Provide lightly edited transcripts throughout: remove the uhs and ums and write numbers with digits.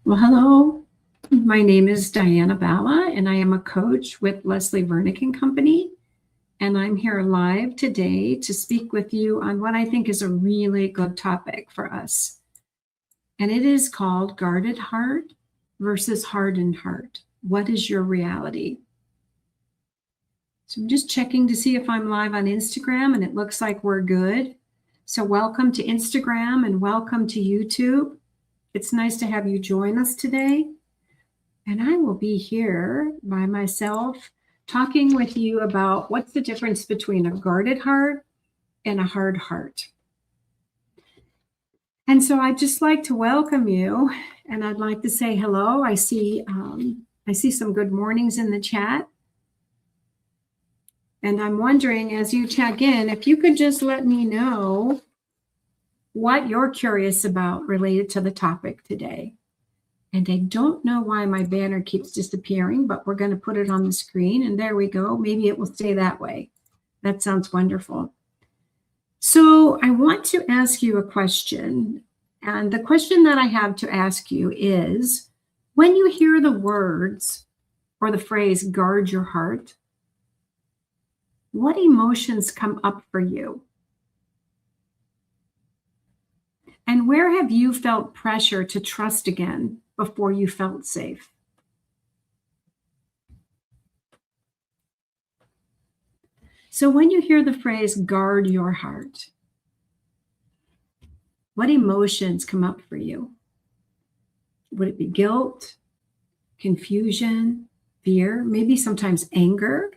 Well, hello. My name is Diana Bala, and I am a coach with Leslie Vernick and Company. And I'm here live today to speak with you on what I think is a really good topic for us. And it is called Guarded Heart versus Hardened Heart. What is your reality? So I'm just checking to see if I'm live on Instagram, and it looks like we're good. So welcome to Instagram and welcome to YouTube. It's nice to have you join us today. And I will be here by myself talking with you about what's the difference between a guarded heart and a hard heart. And so I'd just like to welcome you, and I'd like to say hello. I see some good mornings in the chat. And I'm wondering, as you check in, if you could just let me know what you're curious about related to the topic today. And I don't know why my banner keeps disappearing, but we're going to put it on the screen, and there we go. Maybe it will stay that way. That sounds wonderful. So I want to ask you a question, and the question that I have to ask you is, when you hear the words or the phrase, guard your heart, what emotions come up for you? And where have you felt pressure to trust again before you felt safe? So when you hear the phrase, guard your heart, what emotions come up for you? Would it be guilt, confusion, fear, maybe sometimes anger?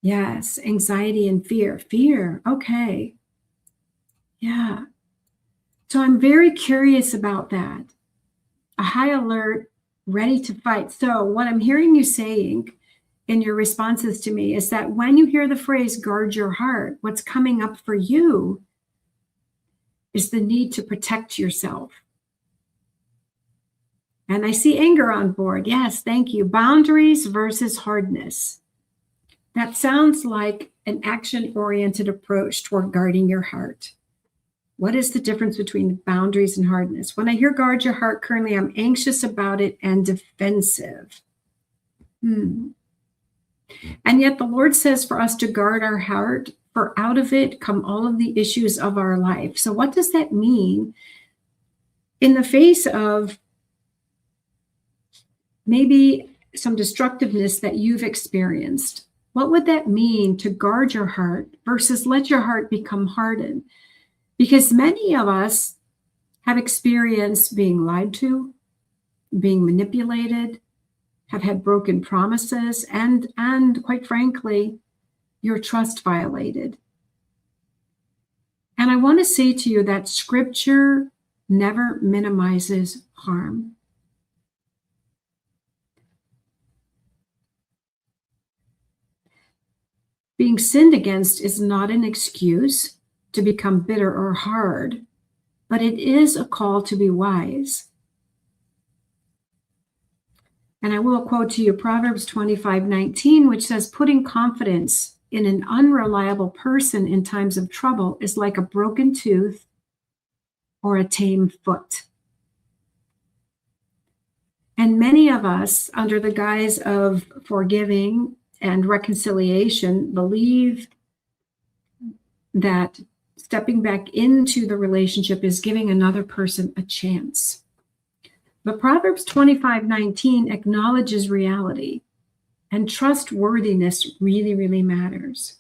Yes, anxiety and fear. Fear, okay. Yeah. So I'm very curious about that. A high alert, ready to fight. So what I'm hearing you saying in your responses to me is that when you hear the phrase guard your heart, what's coming up for you is the need to protect yourself. And I see anger on board. Yes, thank you. Boundaries versus hardness. That sounds like an action-oriented approach toward guarding your heart. What is the difference between boundaries and hardness? When I hear guard your heart, currently I'm anxious about it and defensive. And yet the Lord says for us to guard our heart, for out of it come all of the issues of our life. So what does that mean in the face of maybe some destructiveness that you've experienced? What would that mean to guard your heart versus let your heart become hardened? Because many of us have experienced being lied to, being manipulated, have had broken promises, and quite frankly, your trust violated. And I want to say to you that Scripture never minimizes harm. Being sinned against is not an excuse to become bitter or hard, but it is a call to be wise. And I will quote to you Proverbs 25:19, which says, putting confidence in an unreliable person in times of trouble is like a broken tooth or a tame foot. And many of us, under the guise of forgiving and reconciliation, believe that stepping back into the relationship is giving another person a chance. But Proverbs 25:19 acknowledges reality, and trustworthiness really, really matters.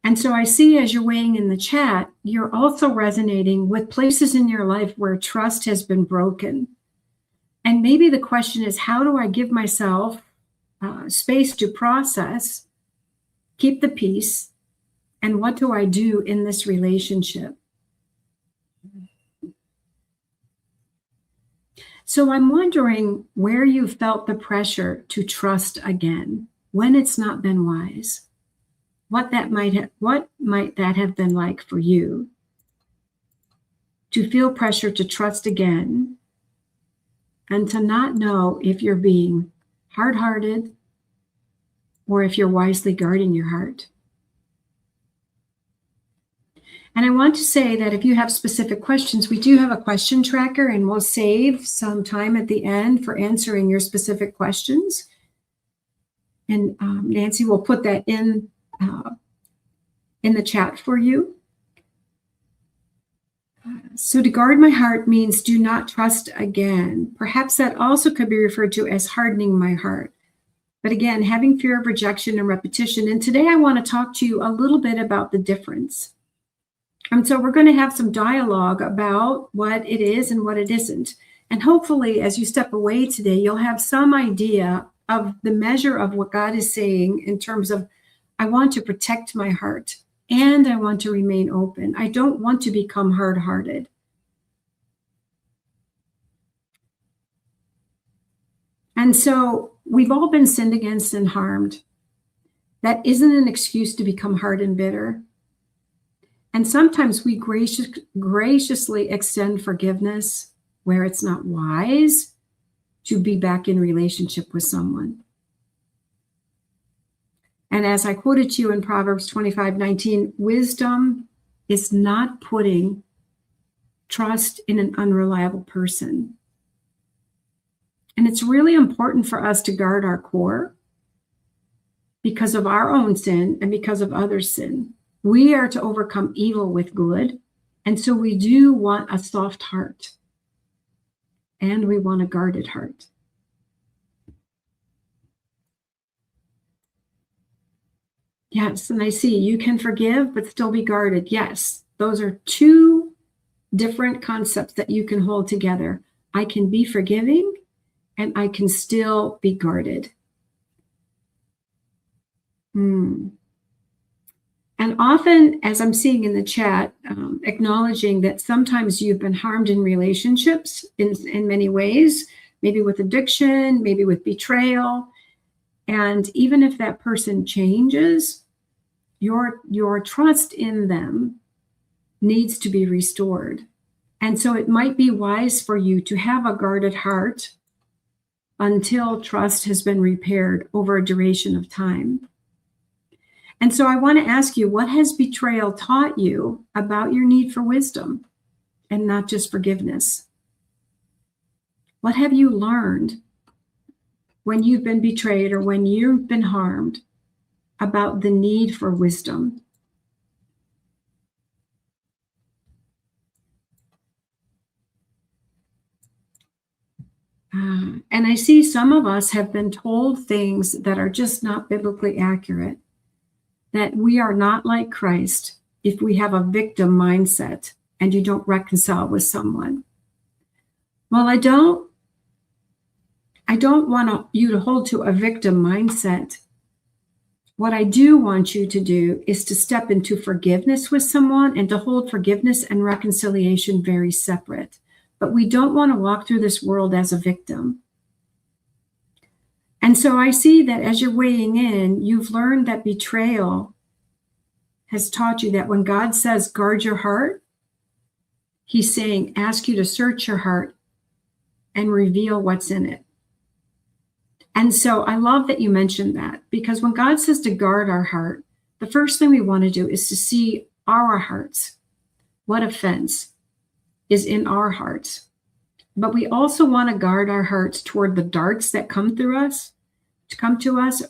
And so I see as you're weighing in the chat, you're also resonating with places in your life where trust has been broken. And maybe the question is, how do I give myself space to process, keep the peace, and what do I do in this relationship? So I'm wondering where you felt the pressure to trust again, when it's not been wise. What might that have been like for you to feel pressure to trust again and to not know if you're being hard-hearted or if you're wisely guarding your heart? And I want to say that if you have specific questions, we do have a question tracker, and we'll save some time at the end for answering your specific questions. And Nancy will put that in the chat for you. So to guard my heart means do not trust again. Perhaps that also could be referred to as hardening my heart. But again, having fear of rejection and repetition. And today I want to talk to you a little bit about the difference. And so we're going to have some dialogue about what it is and what it isn't. And hopefully, as you step away today, you'll have some idea of the measure of what God is saying in terms of, I want to protect my heart and I want to remain open. I don't want to become hard-hearted. And so we've all been sinned against and harmed. That isn't an excuse to become hard and bitter. And sometimes we graciously extend forgiveness where it's not wise to be back in relationship with someone. And as I quoted to you in Proverbs 25:19, wisdom is not putting trust in an unreliable person. And it's really important for us to guard our core because of our own sin and because of others' sin. We are to overcome evil with good. And so we do want a soft heart. And we want a guarded heart. Yes, and I see you can forgive, but still be guarded. Yes, those are two different concepts that you can hold together. I can be forgiving, and I can still be guarded. And often, as I'm seeing in the chat, acknowledging that sometimes you've been harmed in relationships in many ways, maybe with addiction, maybe with betrayal. And even if that person changes, your trust in them needs to be restored. And so it might be wise for you to have a guarded heart until trust has been repaired over a duration of time. And so I want to ask you, what has betrayal taught you about your need for wisdom and not just forgiveness? What have you learned when you've been betrayed or when you've been harmed about the need for wisdom? And I see some of us have been told things that are just not biblically accurate, that we are not like Christ if we have a victim mindset and you don't reconcile with someone. Well, I don't want you to hold to a victim mindset. What I do want you to do is to step into forgiveness with someone and to hold forgiveness and reconciliation very separate. But we don't want to walk through this world as a victim. And so I see that as you're weighing in, you've learned that betrayal has taught you that when God says, guard your heart, he's saying, ask you to search your heart and reveal what's in it. And so I love that you mentioned that, because when God says to guard our heart, the first thing we want to do is to see our hearts, what offense is in our hearts. But we also want to guard our hearts toward the darts that come to us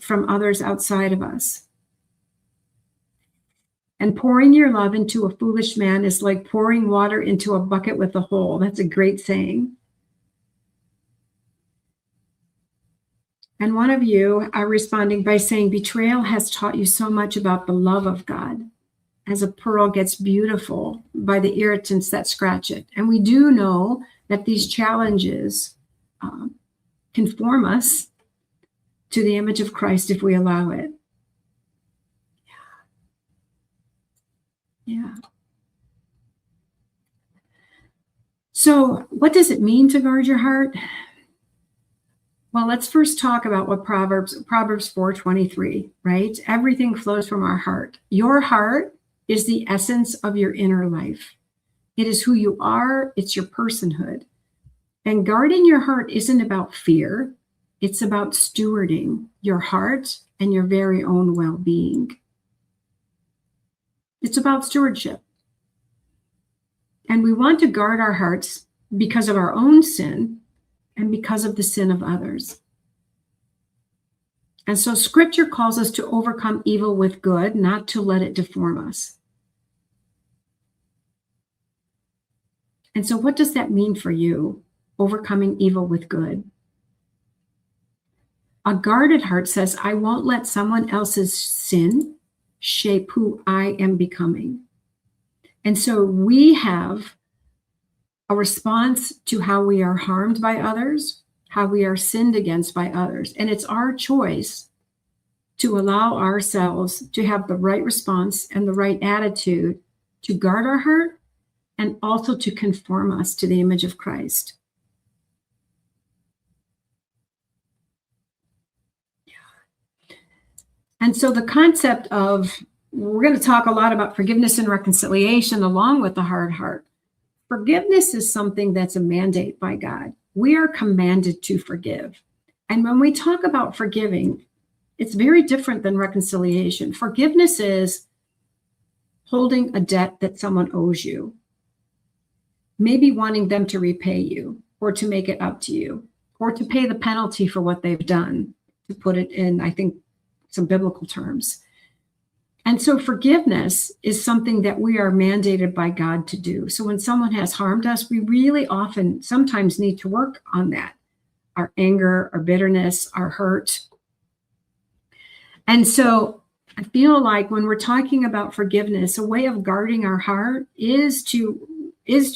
from others outside of us. And pouring your love into a foolish man is like pouring water into a bucket with a hole. That's a great saying. And one of you are responding by saying, betrayal has taught you so much about the love of God, as a pearl gets beautiful by the irritants that scratch it. And we do know that these challenges conform us to the image of Christ if we allow it. Yeah. So what does it mean to guard your heart? Well, let's first talk about what Proverbs 4:23, right? Everything flows from our heart. Your heart is the essence of your inner life. It is who you are. It's your personhood. And guarding your heart isn't about fear. It's about stewarding your heart and your very own well-being. It's about stewardship. And we want to guard our hearts because of our own sin and because of the sin of others. And so Scripture calls us to overcome evil with good, not to let it deform us. And so what does that mean for you, overcoming evil with good? A guarded heart says, I won't let someone else's sin shape who I am becoming. And so we have a response to how we are harmed by others, how we are sinned against by others. And it's our choice to allow ourselves to have the right response and the right attitude to guard our heart and also to conform us to the image of Christ. And so the concept of, we're going to talk a lot about forgiveness and reconciliation along with the hard heart. Forgiveness is something that's a mandate by God. We are commanded to forgive. And when we talk about forgiving, it's very different than reconciliation. Forgiveness is holding a debt that someone owes you, maybe wanting them to repay you or to make it up to you or to pay the penalty for what they've done, to put it in, I think, some biblical terms. And so forgiveness is something that we are mandated by God to do. So when someone has harmed us, we really often sometimes need to work on that, our anger, our bitterness, our hurt. And so I feel like when we're talking about forgiveness, a way of guarding our heart is to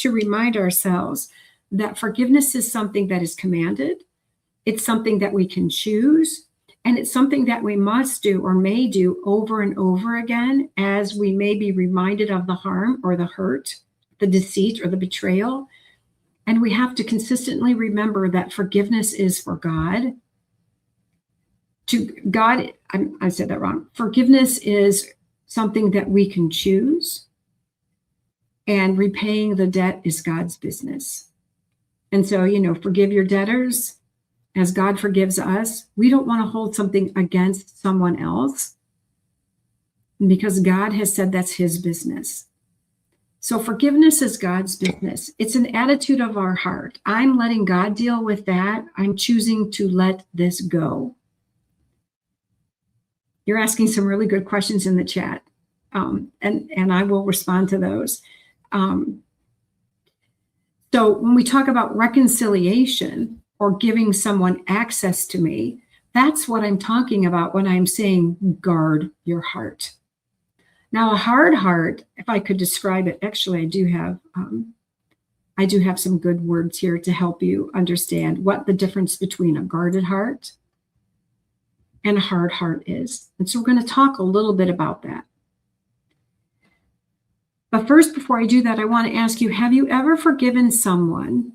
remind ourselves that forgiveness is something that is commanded. It's something that we can choose. And it's something that we must do or may do over and over again as we may be reminded of the harm or the hurt, the deceit or the betrayal. And we have to consistently remember that forgiveness is for God. I said that wrong. Forgiveness is something that we can choose. And repaying the debt is God's business. And so, forgive your debtors as God forgives us. We don't want to hold something against someone else because God has said that's his business. So forgiveness is God's business. It's an attitude of our heart. I'm letting God deal with that. I'm choosing to let this go. You're asking some really good questions in the chat, and I will respond to those. So when we talk about reconciliation or giving someone access to me, that's what I'm talking about when I'm saying guard your heart. Now, a hard heart, if I could describe it, actually, I do have some good words here to help you understand what the difference between a guarded heart and a hard heart is. And so we're going to talk a little bit about that. But first, before I do that, I want to ask you, have you ever forgiven someone,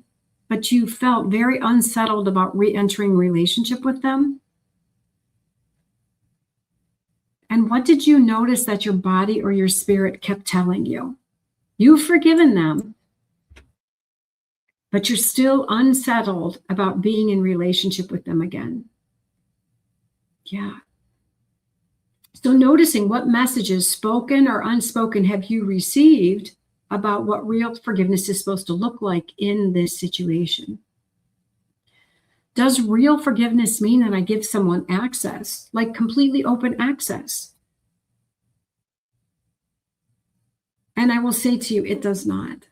but you felt very unsettled about re-entering relationship with them? And what did you notice that your body or your spirit kept telling you? You've forgiven them, but you're still unsettled about being in relationship with them again. Yeah. So noticing what messages, spoken or unspoken, have you received about what real forgiveness is supposed to look like in this situation? Does real forgiveness mean that I give someone access, like completely open access? And I will say to you, it does not.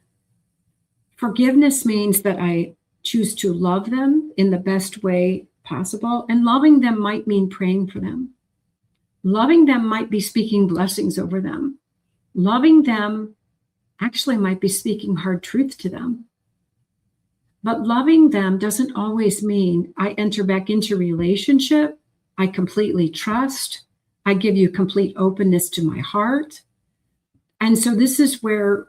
Forgiveness means that I choose to love them in the best way possible. And loving them might mean praying for them. Loving them might be speaking blessings over them. Loving them actually might be speaking hard truth to them. But loving them doesn't always mean I enter back into relationship. I completely trust. I give you complete openness to my heart. And so this is where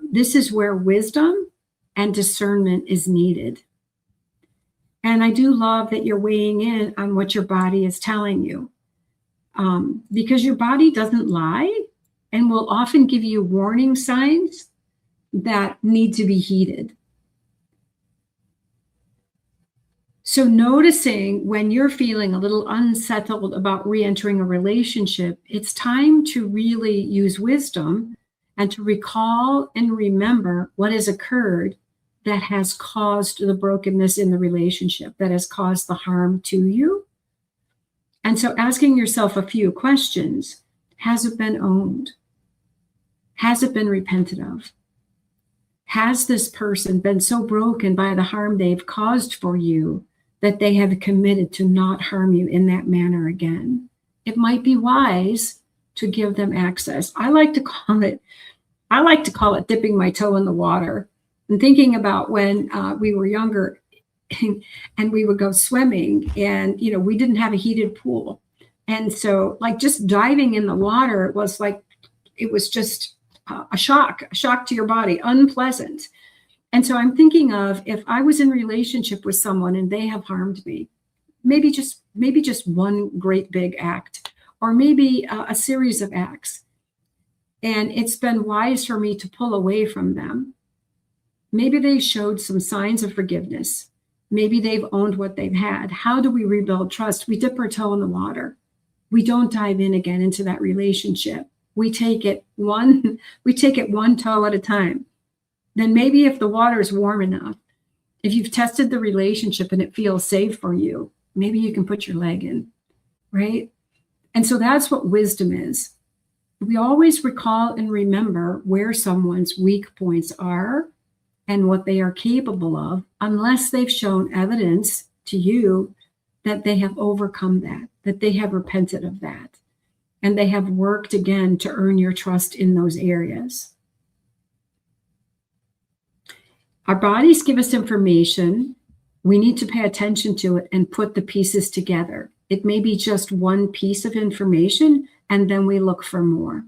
wisdom and discernment is needed. And I do love that you're weighing in on what your body is telling you. Because your body doesn't lie and will often give you warning signs that need to be heeded. So noticing when you're feeling a little unsettled about re-entering a relationship, it's time to really use wisdom and to recall and remember what has occurred that has caused the brokenness in the relationship, that has caused the harm to you. And so asking yourself a few questions: has it been owned? Has it been repented of? Has this person been so broken by the harm they've caused for you that they have committed to not harm you in that manner again? It might be wise to give them access. I like to call it dipping my toe in the water, and thinking about when we were younger and we would go swimming, and we didn't have a heated pool. And so like just diving in the water, it was just a shock to your body, unpleasant. And so I'm thinking of, if I was in relationship with someone and they have harmed me, maybe just one great big act, or maybe a series of acts, and it's been wise for me to pull away from them. Maybe they showed some signs of forgiveness. Maybe they've owned what they've had. How do we rebuild trust? We dip our toe in the water. We don't dive in again into that relationship. We take it one toe at a time. Then maybe if the water is warm enough, if you've tested the relationship and it feels safe for you, maybe you can put your leg in, right? And so that's what wisdom is. We always recall and remember where someone's weak points are and what they are capable of, unless they've shown evidence to you that they have overcome that they have repented of that, and they have worked again to earn your trust in those areas. Our bodies give us information. We need to pay attention to it and put the pieces together. It may be just one piece of information, and then we look for more.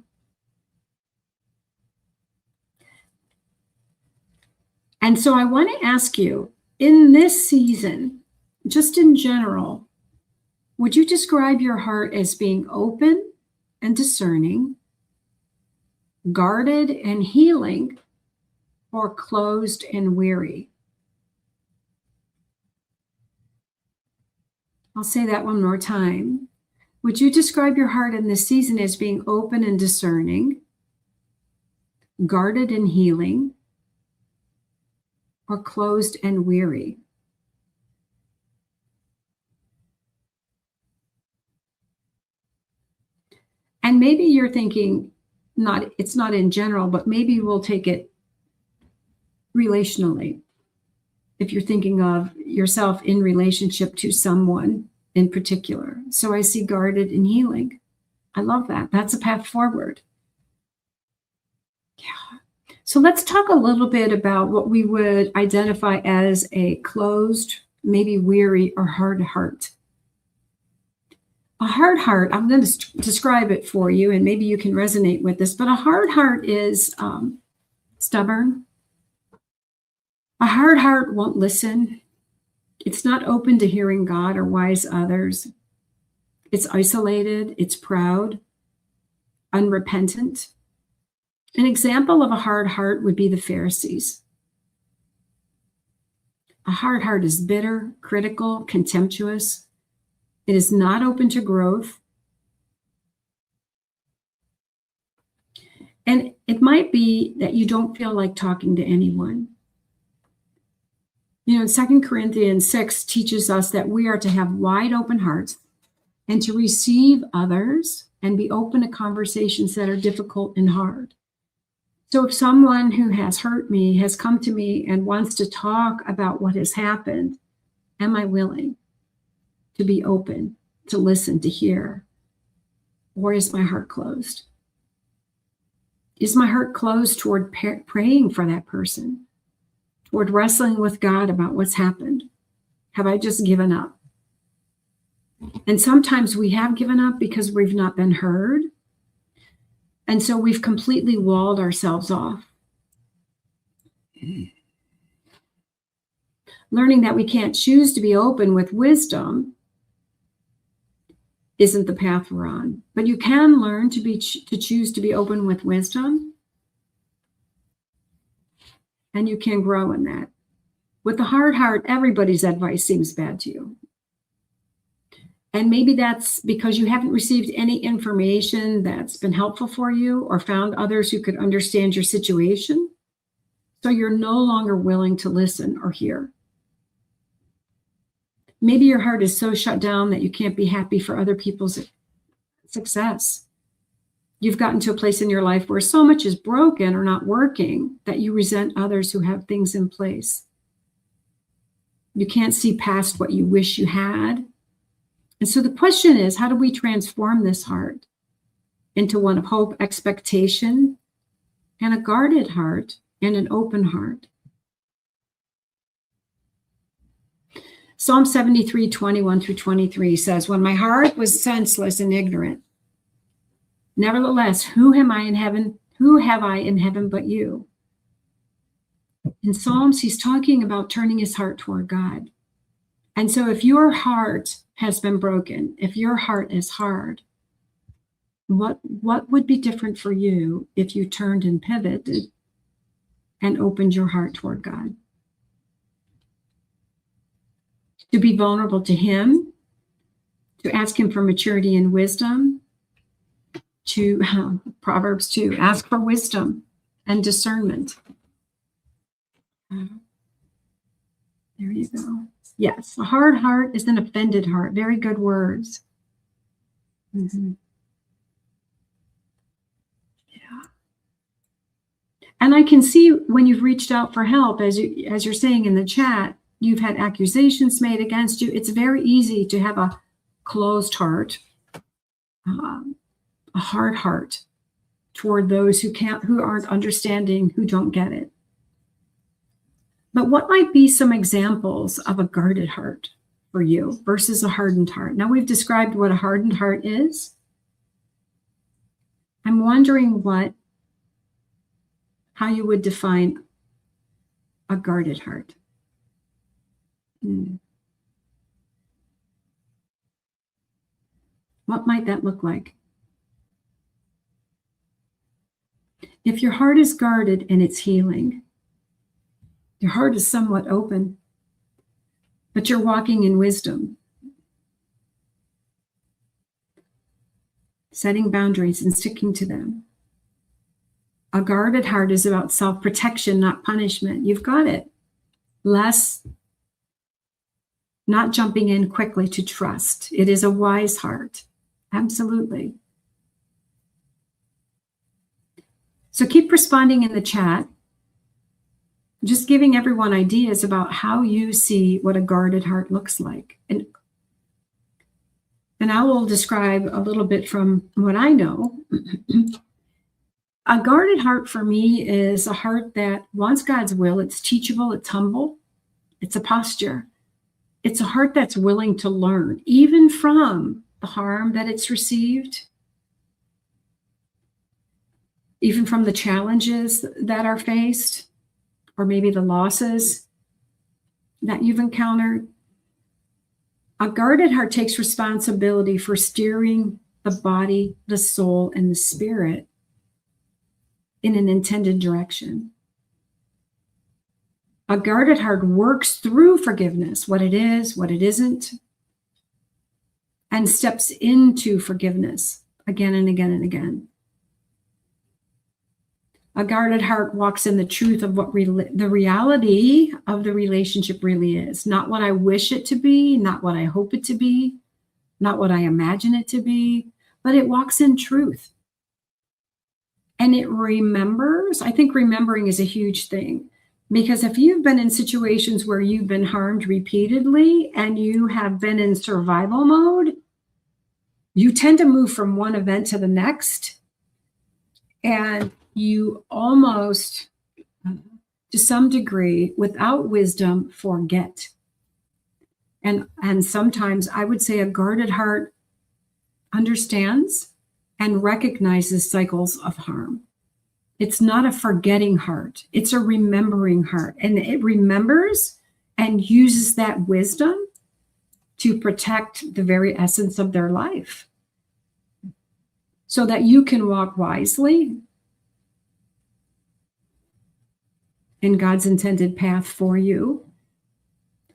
And so I want to ask you, in this season, just in general, would you describe your heart as being open and discerning, guarded and healing, or closed and weary? I'll say that one more time. Would you describe your heart in this season as being open and discerning, guarded and healing, or closed and weary? And maybe you're thinking, it's not in general, but maybe we'll take it relationally. If you're thinking of yourself in relationship to someone in particular. So I see guarded and healing. I love that. That's a path forward. Yeah. So let's talk a little bit about what we would identify as a closed, maybe weary, or hard heart. A hard heart, I'm going to describe it for you, and maybe you can resonate with this, but a hard heart is stubborn. A hard heart won't listen. It's not open to hearing God or wise others. It's isolated. It's proud, unrepentant. An example of a hard heart would be the Pharisees. A hard heart is bitter, critical, contemptuous. It is not open to growth. And it might be that you don't feel like talking to anyone. You know, 2 Corinthians 6 teaches us that we are to have wide open hearts and to receive others and be open to conversations that are difficult and hard. So if someone who has hurt me has come to me and wants to talk about what has happened, am I willing to be open, to listen, to hear? Or is my heart closed? Is my heart closed toward praying for that person? Toward wrestling with God about what's happened? Have I just given up? And sometimes we have given up because we've not been heard. And so we've completely walled ourselves off. Learning that we can't choose to be open with wisdom isn't the path we're on. But you can learn to choose to be open with wisdom. And you can grow in that. With a hard heart, everybody's advice seems bad to you. And maybe that's because you haven't received any information that's been helpful for you or found others who could understand your situation. So you're no longer willing to listen or hear. Maybe your heart is so shut down that you can't be happy for other people's success. You've gotten to a place in your life where so much is broken or not working that you resent others who have things in place. You can't see past what you wish you had. And so the question is, how do we transform this heart into one of hope, expectation, and a guarded heart and an open heart? Psalm 73, 21 through 23 says, when my heart was senseless and ignorant, nevertheless, who have I in heaven but you? In Psalms, he's talking about turning his heart toward God. And so if your heart has been broken, if your heart is hard, what would be different for you if you turned and pivoted and opened your heart toward God? To be vulnerable to him, to ask him for maturity and wisdom, to Proverbs 2, ask for wisdom and discernment. There you go. Yes, a hard heart is an offended heart. Very good words. Mm-hmm. Yeah. And I can see when you've reached out for help, as you're saying in the chat, you've had accusations made against you. It's very easy to have a closed heart, a hard heart toward those who aren't understanding, who don't get it. But what might be some examples of a guarded heart for you versus a hardened heart? Now we've described what a hardened heart is. I'm wondering how you would define a guarded heart. What might that look like? If your heart is guarded and it's healing, your heart is somewhat open, but you're walking in wisdom, setting boundaries and sticking to them. A guarded heart is about self-protection, not punishment. You've got it. Less, not jumping in quickly to trust. It is a wise heart. Absolutely. So keep responding in the chat. Just giving everyone ideas about how you see what a guarded heart looks like. And I will describe a little bit from what I know. A guarded heart for me is a heart that wants God's will. It's teachable, it's humble, it's a posture. It's a heart that's willing to learn, even from the harm that it's received, even from the challenges that are faced, or maybe the losses that you've encountered. A guarded heart takes responsibility for steering the body, the soul, and the spirit in an intended direction. A guarded heart works through forgiveness, what it is, what it isn't, and steps into forgiveness again and again and again. A guarded heart walks in the truth of what the reality of the relationship really is. Not what I wish it to be, not what I hope it to be, not what I imagine it to be, but it walks in truth. And it remembers. I think remembering is a huge thing, because if you've been in situations where you've been harmed repeatedly and you have been in survival mode, you tend to move from one event to the next, and you almost, to some degree, without wisdom, forget. And sometimes I would say a guarded heart understands and recognizes cycles of harm. It's not a forgetting heart. It's a remembering heart. And it remembers and uses that wisdom to protect the very essence of their life, so that you can walk wisely in God's intended path for you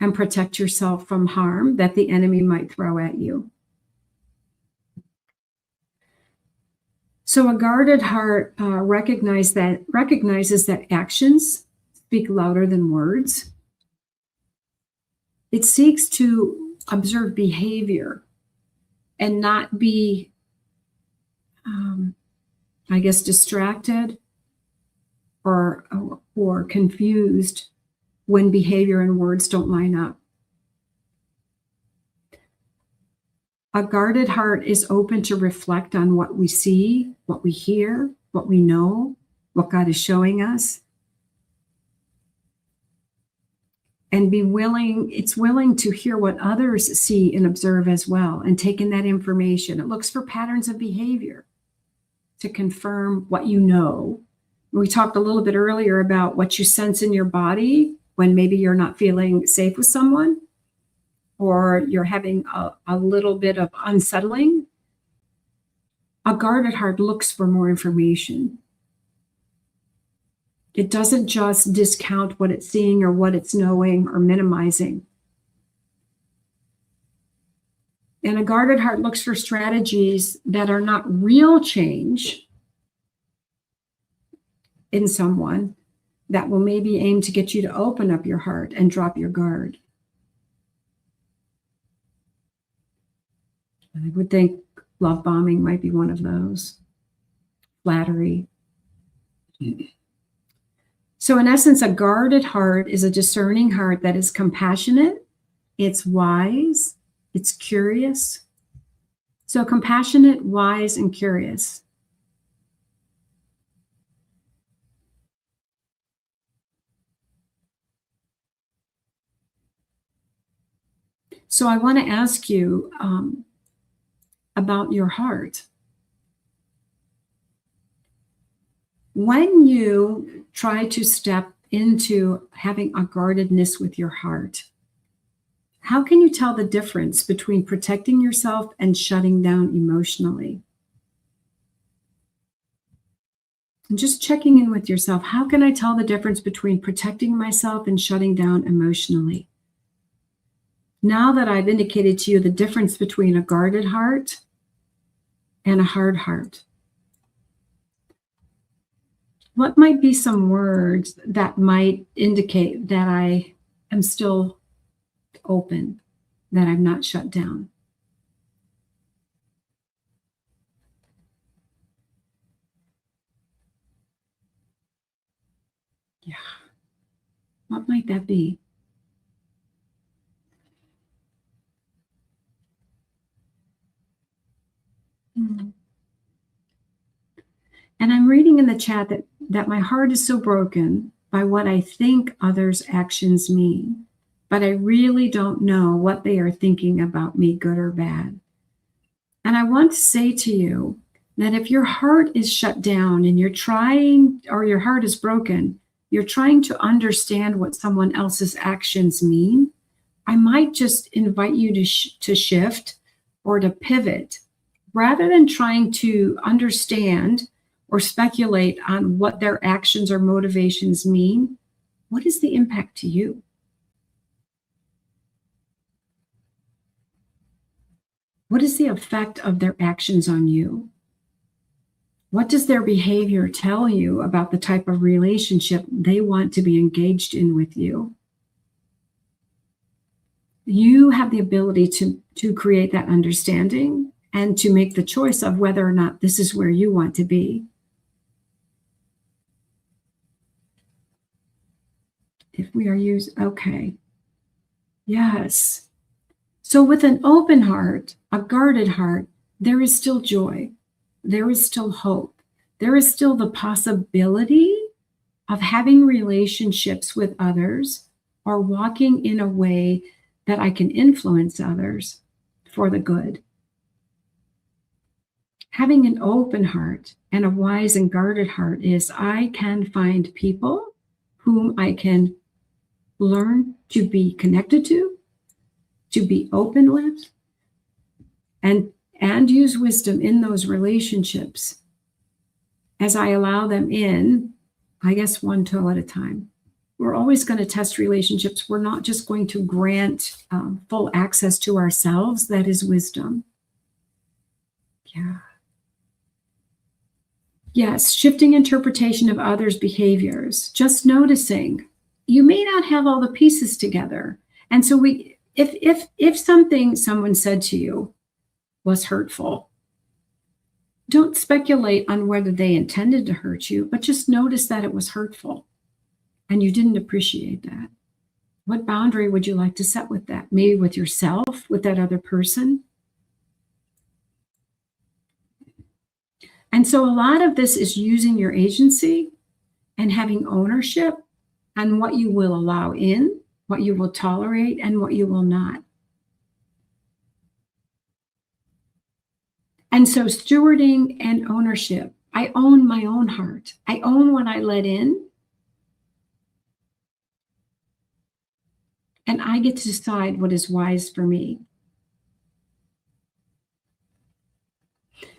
and protect yourself from harm that the enemy might throw at you. So a guarded heart recognizes that actions speak louder than words. It seeks to observe behavior and not be, distracted or confused when behavior and words don't line up. A guarded heart is open to reflect on what we see, what we hear, what we know, what God is showing us. And it's willing to hear what others see and observe as well, and take in that information. It looks for patterns of behavior to confirm what you know. We talked a little bit earlier about what you sense in your body when maybe you're not feeling safe with someone, or you're having a little bit of unsettling. A guarded heart looks for more information. It doesn't just discount what it's seeing or what it's knowing or minimizing. And a guarded heart looks for strategies that are not real change in someone, that will maybe aim to get you to open up your heart and drop your guard. I would think love bombing might be one of those. Flattery. So in essence, a guarded heart is a discerning heart that is compassionate, it's wise, it's curious. So compassionate, wise, and curious. So I want to ask you about your heart. When you try to step into having a guardedness with your heart, how can you tell the difference between protecting yourself and shutting down emotionally? And just checking in with yourself, how can I tell the difference between protecting myself and shutting down emotionally? Now that I've indicated to you the difference between a guarded heart and a hard heart, what might be some words that might indicate that I am still open, that I'm not shut down? Yeah. What might that be? And I'm reading in the chat that my heart is so broken by what I think others' actions mean, but I really don't know what they are thinking about me, good or bad. And I want to say to you that if your heart is shut down and you're trying, or your heart is broken, you're trying to understand what someone else's actions mean, I might just invite you to shift or to pivot. Rather than trying to understand or speculate on what their actions or motivations mean, what is the impact to you? What is the effect of their actions on you? What does their behavior tell you about the type of relationship they want to be engaged in with you? You have the ability to create that understanding and to make the choice of whether or not this is where you want to be. If we are okay. Yes. So with an open heart, a guarded heart, there is still joy. There is still hope. There is still the possibility of having relationships with others or walking in a way that I can influence others for the good. Having an open heart and a wise and guarded heart is I can find people whom I can learn to be connected to be open with, and use wisdom in those relationships as I allow them in, I guess, one toe at a time. We're always going to test relationships. We're not just going to grant full access to ourselves. That is wisdom. Yeah. Yes, shifting interpretation of others' behaviors, just noticing. You may not have all the pieces together. And so if something someone said to you was hurtful, don't speculate on whether they intended to hurt you, but just notice that it was hurtful and you didn't appreciate that. What boundary would you like to set with that? Maybe with yourself, with that other person? And so a lot of this is using your agency and having ownership on what you will allow in, what you will tolerate, and what you will not. And so stewarding and ownership. I own my own heart. I own what I let in. And I get to decide what is wise for me.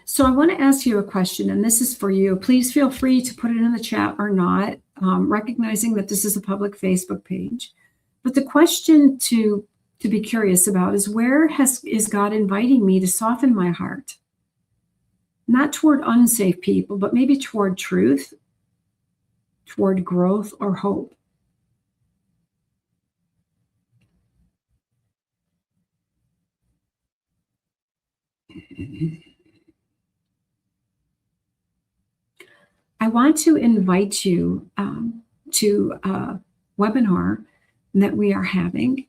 So I want to ask you a question, and this is for you. Please feel free to put it in the chat or not, recognizing that this is a public Facebook page. But the question to be curious about is, where is God inviting me to soften my heart? Not toward unsafe people, but maybe toward truth, toward growth or hope. I want to invite you to a webinar that we are having.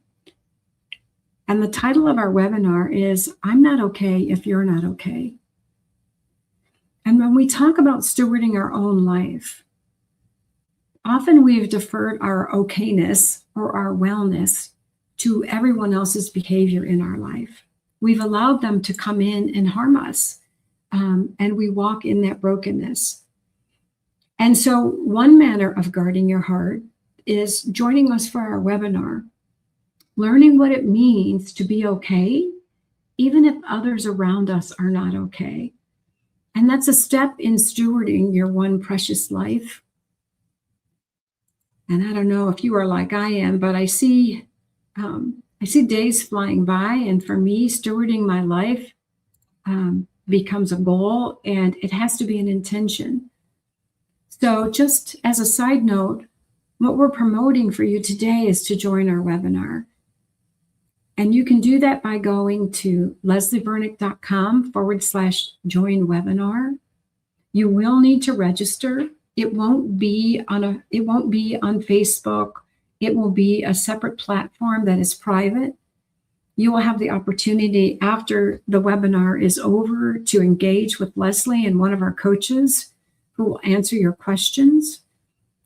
And the title of our webinar is, I'm Not Okay If You're Not Okay. And when we talk about stewarding our own life, often we've deferred our okayness or our wellness to everyone else's behavior in our life. We've allowed them to come in and harm us, and we walk in that brokenness. And so one manner of guarding your heart is joining us for our webinar, learning what it means to be okay, even if others around us are not okay. And that's a step in stewarding your one precious life. And I don't know if you are like I am, but I see days flying by, and for me, stewarding my life becomes a goal, and it has to be an intention. So just as a side note, what we're promoting for you today is to join our webinar. And you can do that by going to leslievernick.com/join webinar. You will need to register. It won't be on Facebook. It will be a separate platform that is private. You will have the opportunity after the webinar is over to engage with Leslie and one of our coaches who will answer your questions.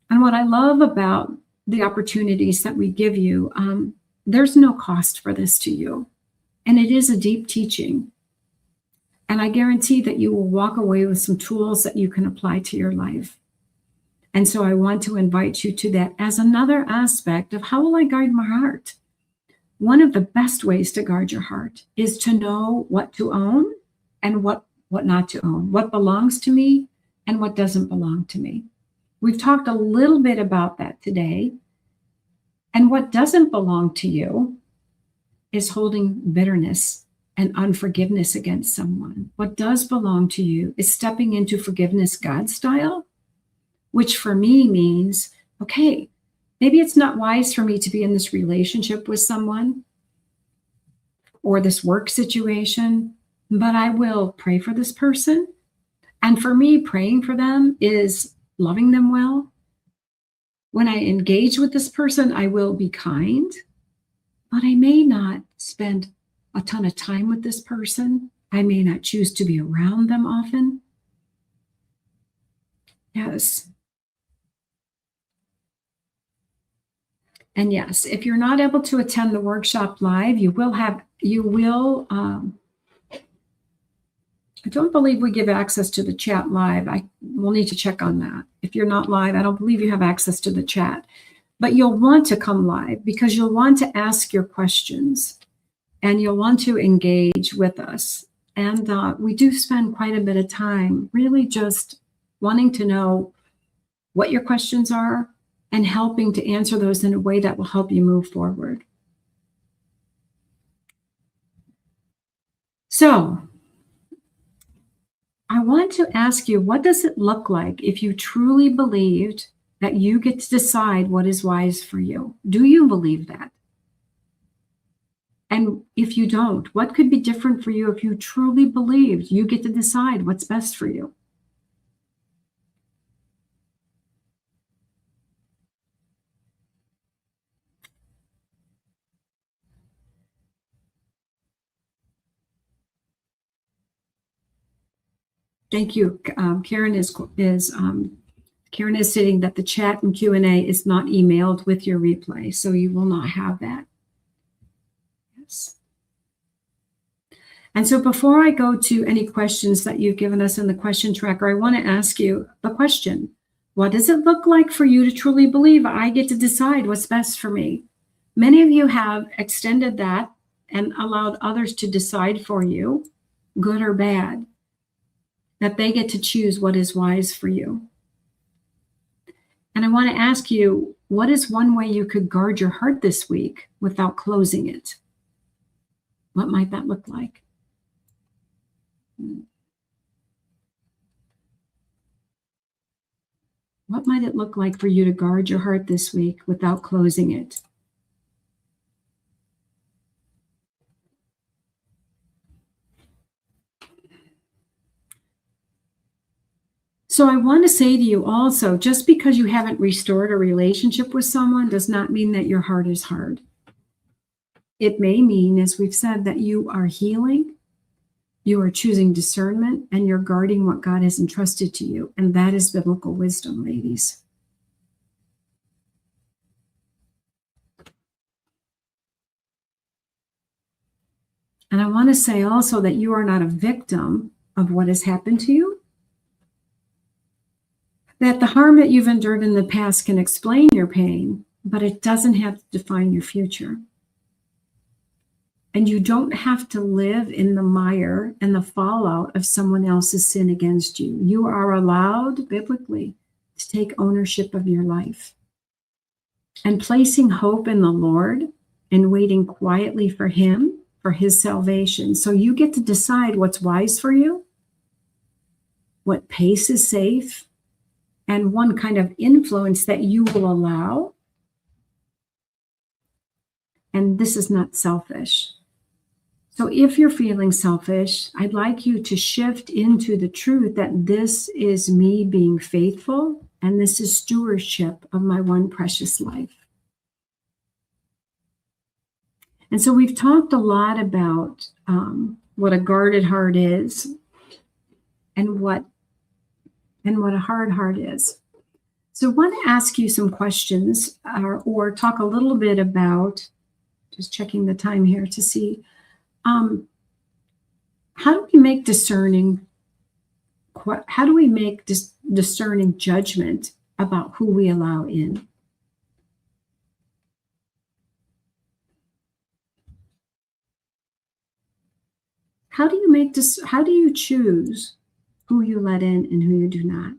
And what I love about the opportunities that we give you, there's no cost for this to you. And it is a deep teaching. And I guarantee that you will walk away with some tools that you can apply to your life. And so I want to invite you to that as another aspect of, how will I guard my heart? One of the best ways to guard your heart is to know what to own and what not to own, what belongs to me and what doesn't belong to me. We've talked a little bit about that today. And what doesn't belong to you is holding bitterness and unforgiveness against someone. What does belong to you is stepping into forgiveness God style, which for me means, okay, maybe it's not wise for me to be in this relationship with someone or this work situation, but I will pray for this person. And for me, praying for them is loving them well. When I engage with this person, I will be kind, but I may not spend a ton of time with this person. I may not choose to be around them often. Yes. And yes, if you're not able to attend the workshop live, I don't believe we give access to the chat live. I will need to check on that. If you're not live, I don't believe you have access to the chat. But you'll want to come live because you'll want to ask your questions and you'll want to engage with us. And we do spend quite a bit of time really just wanting to know what your questions are and helping to answer those in a way that will help you move forward. So I want to ask you, what does it look like if you truly believed that you get to decide what is wise for you? Do you believe that? And if you don't, what could be different for you if you truly believed you get to decide what's best for you? Thank you. Karen is stating that the chat and Q&A is not emailed with your replay, so you will not have that. Yes. And so before I go to any questions that you've given us in the question tracker, I want to ask you the question: what does it look like for you to truly believe I get to decide what's best for me? Many of you have extended that and allowed others to decide for you, good or bad, that they get to choose what is wise for you. And I want to ask you, what is one way you could guard your heart this week without closing it? What might that look like? What might it look like for you to guard your heart this week without closing it? So I want to say to you also, just because you haven't restored a relationship with someone does not mean that your heart is hard. It may mean, as we've said, that you are healing, you are choosing discernment, and you're guarding what God has entrusted to you. And that is biblical wisdom, ladies. And I want to say also that you are not a victim of what has happened to you. That the harm that you've endured in the past can explain your pain, but it doesn't have to define your future. And you don't have to live in the mire and the fallout of someone else's sin against you. You are allowed biblically to take ownership of your life. And placing hope in the Lord and waiting quietly for Him, for His salvation. So you get to decide what's wise for you, what pace is safe, and one kind of influence that you will allow. And this is not selfish. So if you're feeling selfish, I'd like you to shift into the truth that this is me being faithful, and this is stewardship of my one precious life. And so we've talked a lot about what a guarded heart is and what a hard heart is. So I want to ask you some questions or talk a little bit about, just checking the time here to see, how do we make discerning judgment about who we allow in? How do you choose who you let in and who you do not?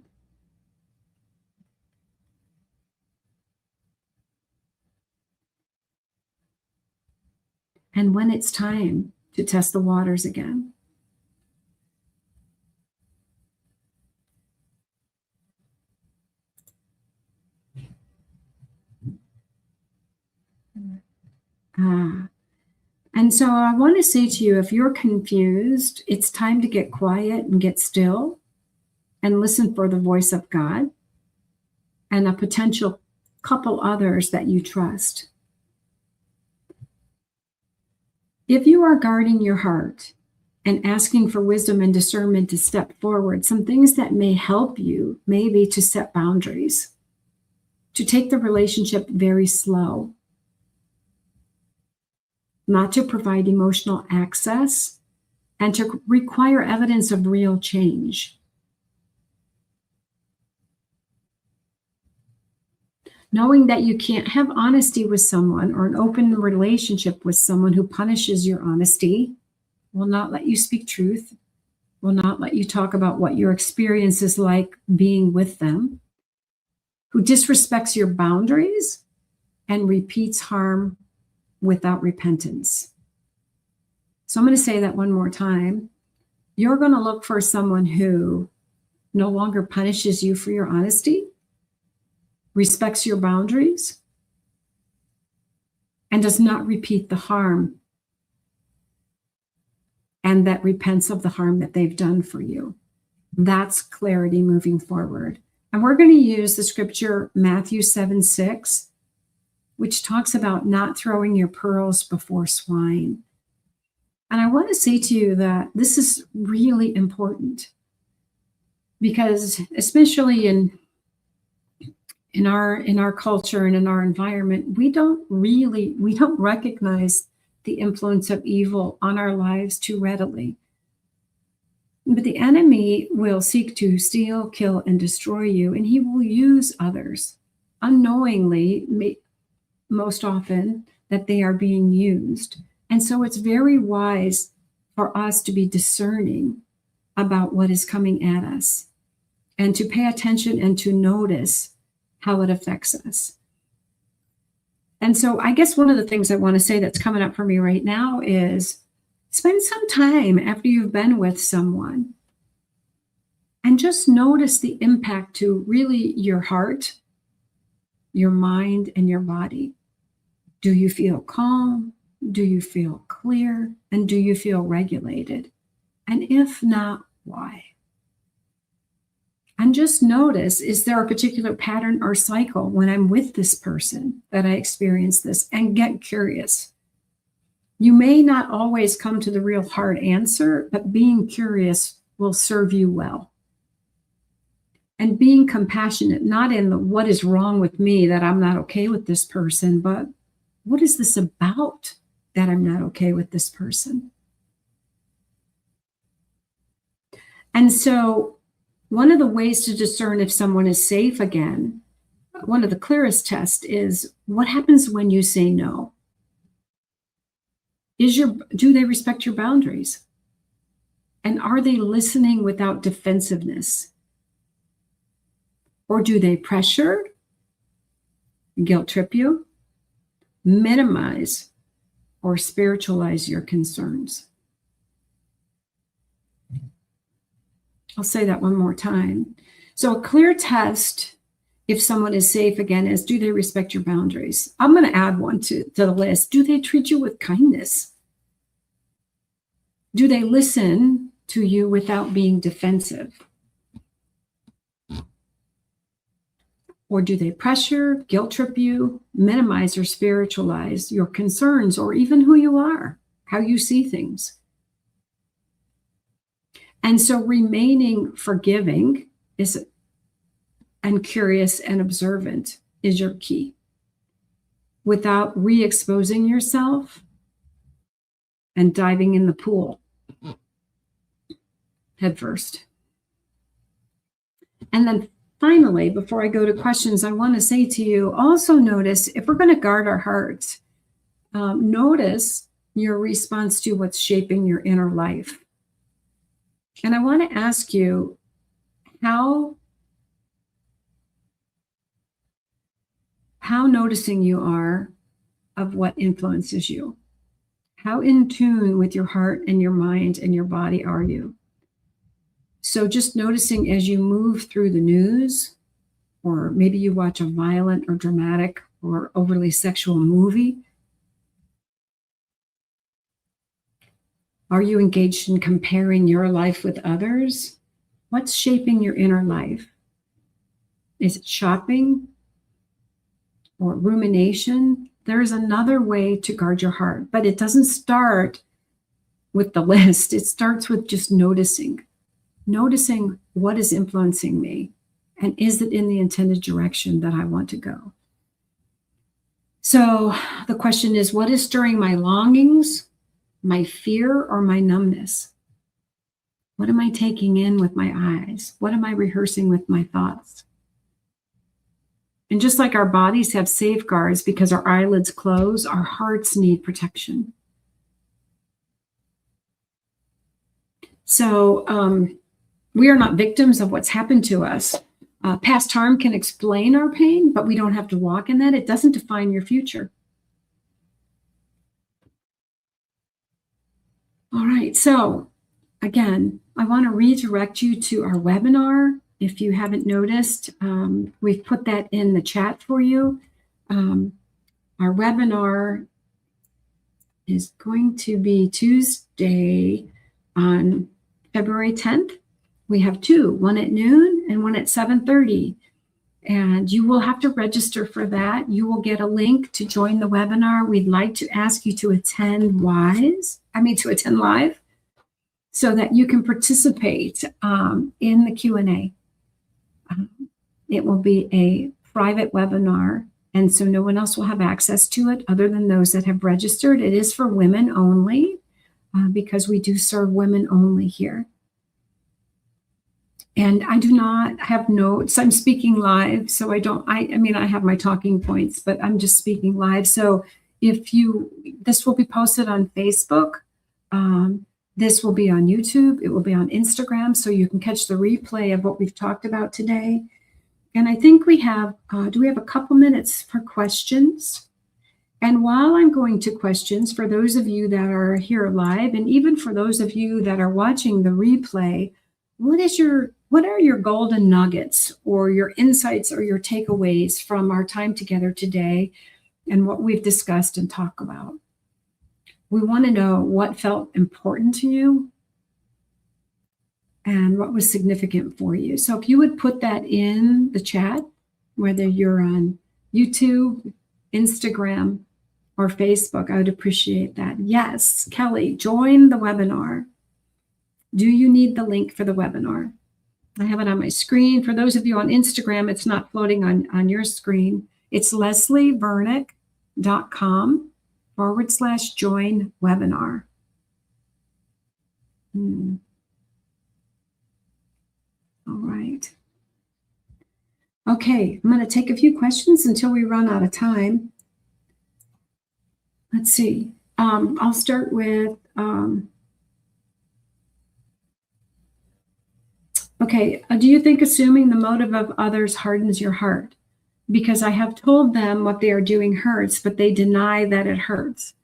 And when it's time to test the waters again. And so I want to say to you, if you're confused, it's time to get quiet and get still and listen for the voice of God and a potential couple others that you trust. If you are guarding your heart and asking for wisdom and discernment to step forward, some things that may help you maybe to set boundaries, to take the relationship very slow, not to provide emotional access, and to require evidence of real change. Knowing that you can't have honesty with someone or an open relationship with someone who punishes your honesty, will not let you speak truth, will not let you talk about what your experience is like being with them, who disrespects your boundaries and repeats harm without repentance. So I'm going to say that one more time. you're going to look for someone who no longer punishes you for your honesty, respects your boundaries, and does not repeat the harm, and that repents of the harm that they've done for you. That's clarity moving forward. And we're going to use the scripture Matthew 7:6, which talks about not throwing your pearls before swine. And I want to say to you that this is really important, because especially in our culture and in our environment, we don't recognize the influence of evil on our lives too readily. But the enemy will seek to steal, kill, and destroy you, and he will use others unknowingly, most often, that they are being used. And so it's very wise for us to be discerning about what is coming at us, and to pay attention and to notice how it affects us. And so I guess one of the things I want to say that's coming up for me right now is spend some time after you've been with someone and just notice the impact to really your heart, your mind, and your body. Do you feel calm? Do you feel clear? And do you feel regulated? And if not, why? And just notice, is there a particular pattern or cycle when I'm with this person that I experience this? And get curious. You may not always come to the real hard answer, but being curious will serve you well. And being compassionate, not in the what is wrong with me that I'm not okay with this person, but what is this about that I'm not okay with this person? And so one of the ways to discern if someone is safe again, one of the clearest tests is what happens when you say no? Do they respect your boundaries? And are they listening without defensiveness? Or do they pressure, guilt trip you, minimize, or spiritualize your concerns? I'll say that one more time. So a clear test, if someone is safe again, is do they respect your boundaries? I'm going to add one to the list. Do they treat you with kindness? Do they listen to you without being defensive? Or do they pressure, guilt trip you, minimize or spiritualize your concerns, or even who you are, how you see things? And so remaining forgiving and curious and observant is your key, without re-exposing yourself and diving in the pool head first. And then finally, before I go to questions, I want to say to you, also notice, if we're going to guard our hearts, notice your response to what's shaping your inner life. And I want to ask you how noticing you are of what influences you. How in tune with your heart and your mind and your body are you? So just noticing as you move through the news, or maybe you watch a violent or dramatic or overly sexual movie, are you engaged in comparing your life with others? What's shaping your inner life? Is it shopping or rumination? There's another way to guard your heart, but it doesn't start with the list. It starts with just noticing what is influencing me, and is it in the intended direction that I want to go? So the question is, what is stirring my longings, my fear, or my numbness? What am I taking in with my eyes? What am I rehearsing with my thoughts? And just like our bodies have safeguards because our eyelids close, our hearts need protection. So we are not victims of what's happened to us. Past harm can explain our pain, but we don't have to walk in that. It doesn't define your future. All right, so again, I want to redirect you to our webinar. If you haven't noticed, we've put that in the chat for you. Our webinar is going to be Tuesday on February 10th. We have two, one at noon and one at 7:30. And you will have to register for that. You will get a link to join the webinar. We'd like to ask you to attend live, so that you can participate in the Q&A. It will be a private webinar, and so no one else will have access to it other than those that have registered. It is for women only, because we do serve women only here. And I do not have notes. I'm speaking live, so I have my talking points, but I'm just speaking live. So this will be posted on Facebook. This will be on YouTube. It will be on Instagram, so you can catch the replay of what we've talked about today. And I think we have a couple minutes for questions? And while I'm going to questions, for those of you that are here live, and even for those of you that are watching the replay, what are your golden nuggets or your insights or your takeaways from our time together today and what we've discussed and talked about? We want to know what felt important to you and what was significant for you. So if you would put that in the chat, whether you're on YouTube, Instagram, or Facebook, I would appreciate that. Yes, Kelly, join the webinar. Do you need the link for the webinar? I have it on my screen. For those of you on Instagram, it's not floating on your screen. It's leslievernick.com/join webinar. All right. Okay, I'm going to take a few questions until we run out of time. Let's see. I'll start with, okay, do you think assuming the motive of others hardens your heart? Because I have told them what they are doing hurts, but they deny that it hurts.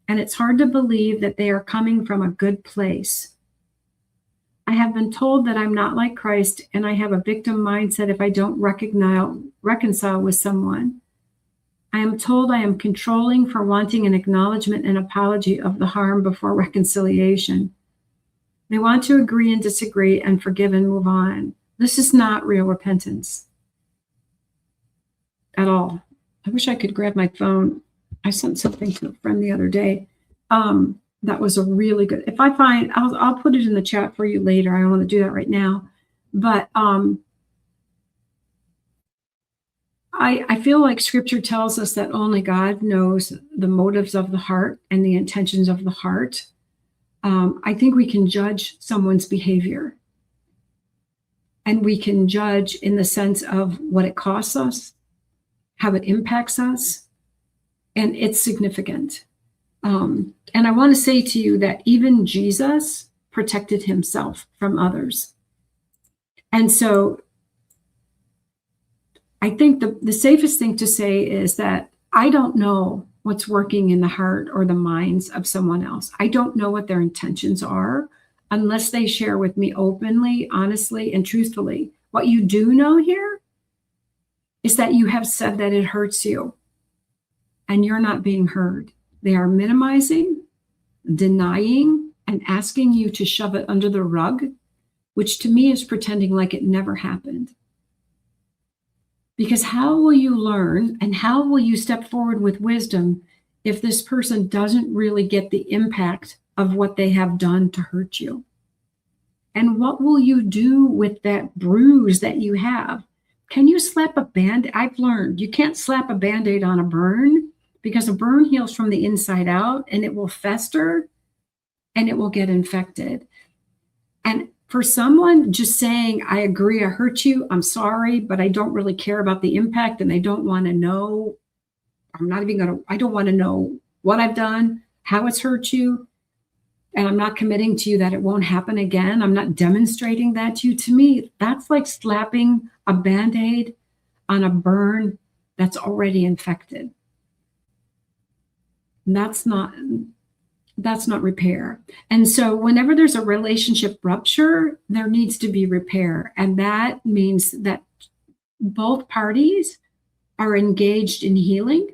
And it's hard to believe that they are coming from a good place. I have been told that I'm not like Christ, and I have a victim mindset if I don't reconcile with someone. I am told I am controlling for wanting an acknowledgement and apology of the harm before reconciliation. They want to agree and disagree and forgive and move on. This is not real repentance at all. I wish I could grab my phone. I sent something to a friend the other day. That was a really good, if I find, I'll put it in the chat for you later. I don't want to do that right now. But I feel like scripture tells us that only God knows the motives of the heart and the intentions of the heart. I think we can judge someone's behavior. And we can judge in the sense of what it costs us, how it impacts us, and it's significant. And I want to say to you that even Jesus protected himself from others. And so I think the safest thing to say is that I don't know what's working in the heart or the minds of someone else. I don't know what their intentions are unless they share with me openly, honestly, and truthfully. What you do know here is that you have said that it hurts you and you're not being heard. They are minimizing, denying, and asking you to shove it under the rug, which to me is pretending like it never happened. Because how will you learn and how will you step forward with wisdom if this person doesn't really get the impact of what they have done to hurt you? And what will you do with that bruise that you have? Can you slap a Band-Aid? I've learned you can't slap a Band-Aid on a burn, because a burn heals from the inside out and it will fester and it will get infected. And for someone just saying, I agree, I hurt you, I'm sorry, but I don't really care about the impact and I don't want to know, I don't want to know what I've done, how it's hurt you, and I'm not committing to you that it won't happen again. I'm not demonstrating that to you. To me, that's like slapping a Band-Aid on a burn that's already infected. And that's not, That's not repair. And so whenever there's a relationship rupture, there needs to be repair. And that means that both parties are engaged in healing,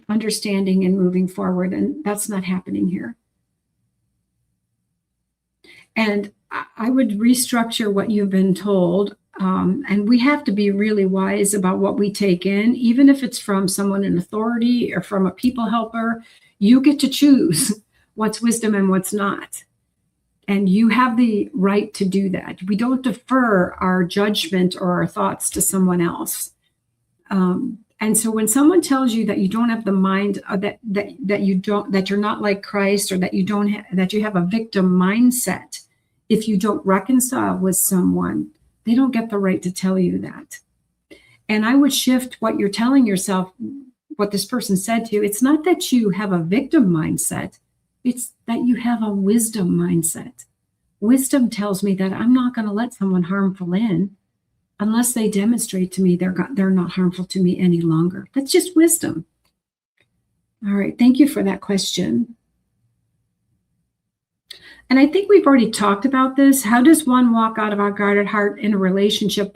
understanding, and moving forward. And that's not happening here. And I would restructure what you've been told. And we have to be really wise about what we take in, even if it's from someone in authority or from a people helper. You get to choose what's wisdom and what's not. And you have the right to do that. We don't defer our judgment or our thoughts to someone else. And so when someone tells you that you don't have the mind, that you're not like Christ, or that you have a victim mindset, if you don't reconcile with someone, they don't get the right to tell you that. And I would shift what you're telling yourself, what this person said to you. It's not that you have a victim mindset, it's that you have a wisdom mindset. Wisdom tells me that I'm not going to let someone harmful in unless they demonstrate to me they're not harmful to me any longer. That's just wisdom. All right, thank you for that question. And I think we've already talked about this. How does one walk out of a guarded heart in a relationship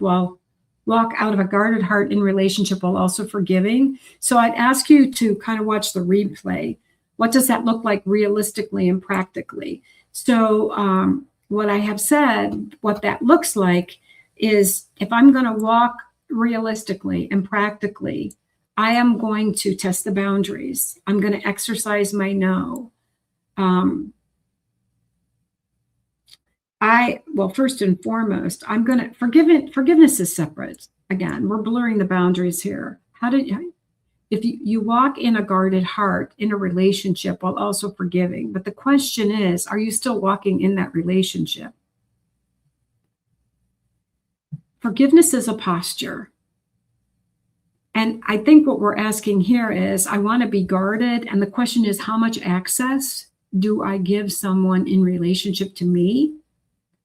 while also forgiving? So I'd ask you to kind of watch the replay. What does that look like realistically and practically? So what I have said, what that looks like is, if I'm going to walk realistically and practically, I am going to test the boundaries. I'm going to exercise my no. First and foremost, I'm going to forgiveness is separate. Again, we're blurring the boundaries here. If you walk in a guarded heart in a relationship while also forgiving, but the question is, are you still walking in that relationship? Forgiveness is a posture. And I think what we're asking here is, I want to be guarded. And the question is, how much access do I give someone in relationship to me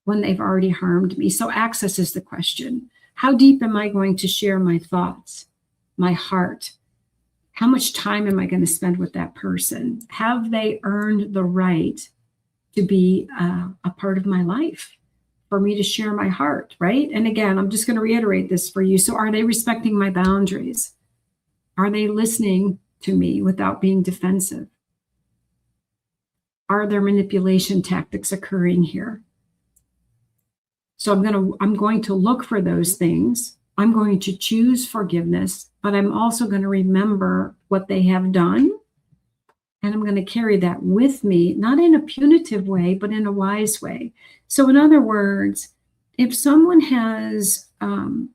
when they've already harmed me? So access is the question. How deep am I going to share my thoughts, my heart? How much time am I going to spend with that person? Have they earned the right to be a part of my life, for me to share my heart, right? And again, I'm just going to reiterate this for you. So are they respecting my boundaries? Are they listening to me without being defensive? Are there manipulation tactics occurring here? So I'm going to look for those things. I'm going to choose forgiveness, but I'm also going to remember what they have done. And I'm going to carry that with me, not in a punitive way, but in a wise way. So in other words, if someone has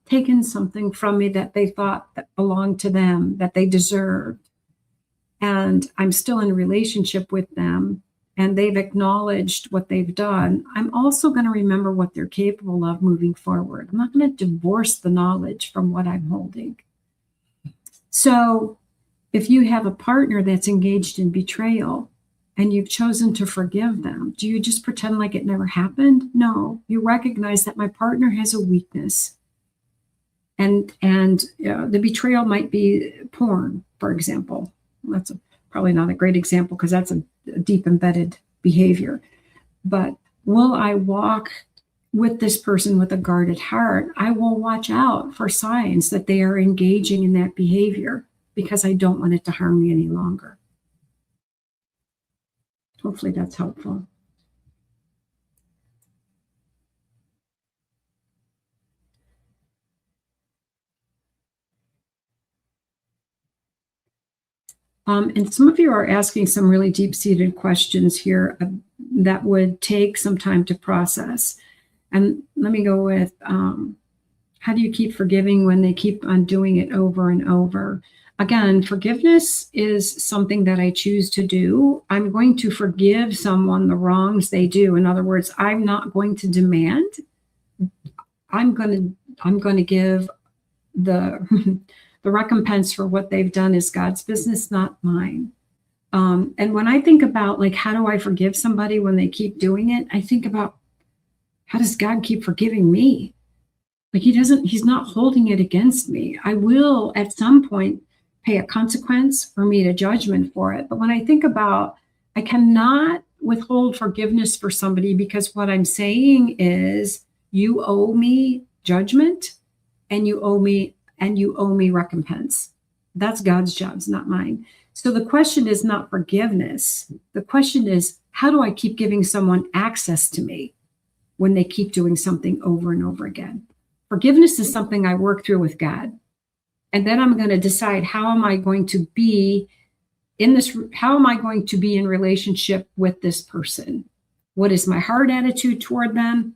taken something from me that they thought that belonged to them, that they deserved, and I'm still in a relationship with them, and they've acknowledged what they've done, I'm also going to remember what they're capable of moving forward. I'm not going to divorce the knowledge from what I'm holding. So if you have a partner that's engaged in betrayal and you've chosen to forgive them, do you just pretend like it never happened? No, you recognize that my partner has a weakness. And the betrayal might be porn, for example. That's probably not a great example because that's a deep embedded behavior. But will I walk with this person with a guarded heart? I will watch out for signs that they are engaging in that behavior because I don't want it to harm me any longer. Hopefully that's helpful. And some of you are asking some really deep-seated questions here that would take some time to process. And let me go with, how do you keep forgiving when they keep on doing it over and over? Again, forgiveness is something that I choose to do. I'm going to forgive someone the wrongs they do. In other words, I'm not going to demand. I'm going to give the the recompense for what they've done is God's business, not mine. And when I think about, like, how do I forgive somebody when they keep doing it? I think about, how does God keep forgiving me? Like, he's not holding it against me. I will at some point pay a consequence or meet a judgment for it. But when I think about I cannot withhold forgiveness for somebody because what I'm saying is you owe me judgment and you owe me recompense. That's God's jobs, not mine. So the question is not forgiveness. The question is, how do I keep giving someone access to me when they keep doing something over and over again? Forgiveness is something I work through with God. And then I'm going to decide how am I going to be how am I going to be in relationship with this person? What is my heart attitude toward them?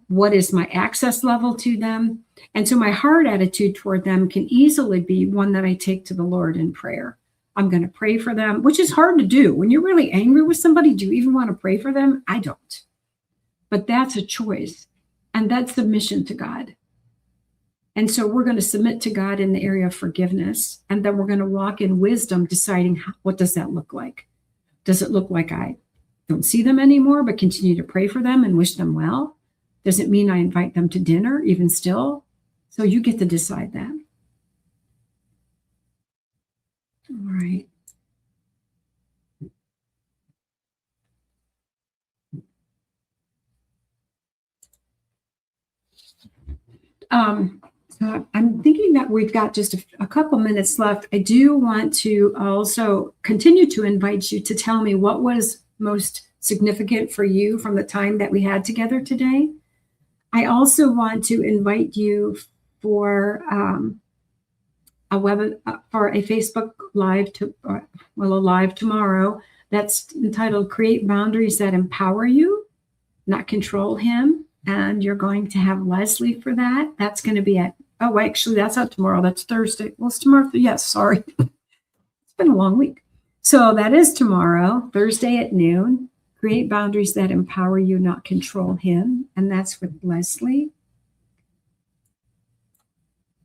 What is my access level to them? And so my heart attitude toward them can easily be one that I take to the Lord in prayer. I'm going to pray for them, which is hard to do. When you're really angry with somebody, do you even want to pray for them? I don't. But that's a choice. And that's submission to God. And so we're going to submit to God in the area of forgiveness. And then we're going to walk in wisdom, deciding what does that look like? Does it look like I don't see them anymore, but continue to pray for them and wish them well? Does it mean I invite them to dinner even still? So you get to decide that. All right. So I'm thinking that we've got just a couple minutes left. I do want to also continue to invite you to tell me what was most significant for you from the time that we had together today. I also want to invite you for a Facebook Live a live tomorrow that's entitled "Create Boundaries That Empower You, Not Control Him." And you're going to have Leslie for that. That's going to be actually, that's not tomorrow. That's Thursday. Well, it's tomorrow. Yes, sorry. It's been a long week. So that is tomorrow, Thursday at noon. Create Boundaries That Empower You, Not Control Him. And that's with Leslie.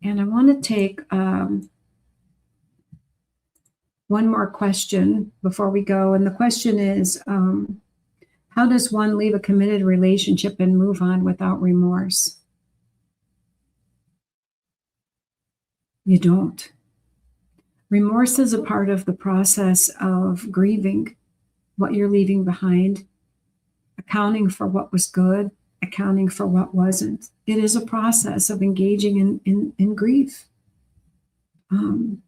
And I want to take one more question before we go. And the question is, how does one leave a committed relationship and move on without remorse? You don't. Remorse is a part of the process of grieving what you're leaving behind, accounting for what was good, accounting for what wasn't. It is a process of engaging in grief. And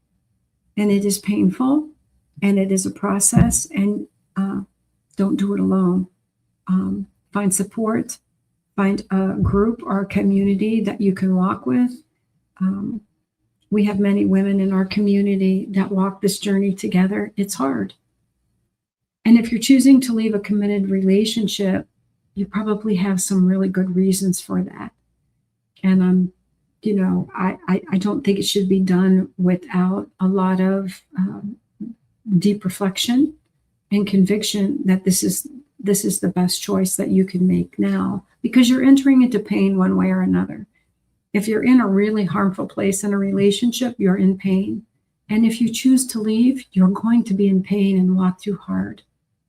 it is painful, and it is a process, and don't do it alone. Find support, find a group or a community that you can walk with. We have many women in our community that walk this journey together. It's hard. And if you're choosing to leave a committed relationship, you probably have some really good reasons for that. And I don't think it should be done without a lot of deep reflection and conviction that this is the best choice that you can make now, because you're entering into pain one way or another. If you're in a really harmful place in a relationship, you're in pain. And if you choose to leave, you're going to be in pain and walk through hard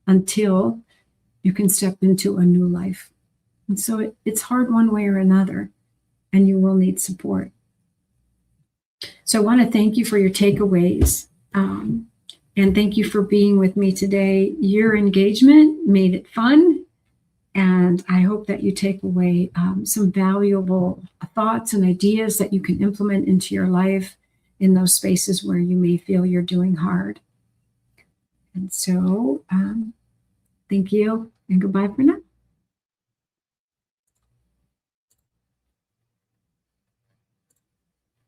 until you can step into a new life. And so it's hard one way or another, and you will need support. So I want to thank you for your takeaways. And thank you for being with me today. Your engagement made it fun. And I hope that you take away some valuable thoughts and ideas that you can implement into your life in those spaces where you may feel you're doing hard. And so thank you and goodbye for now.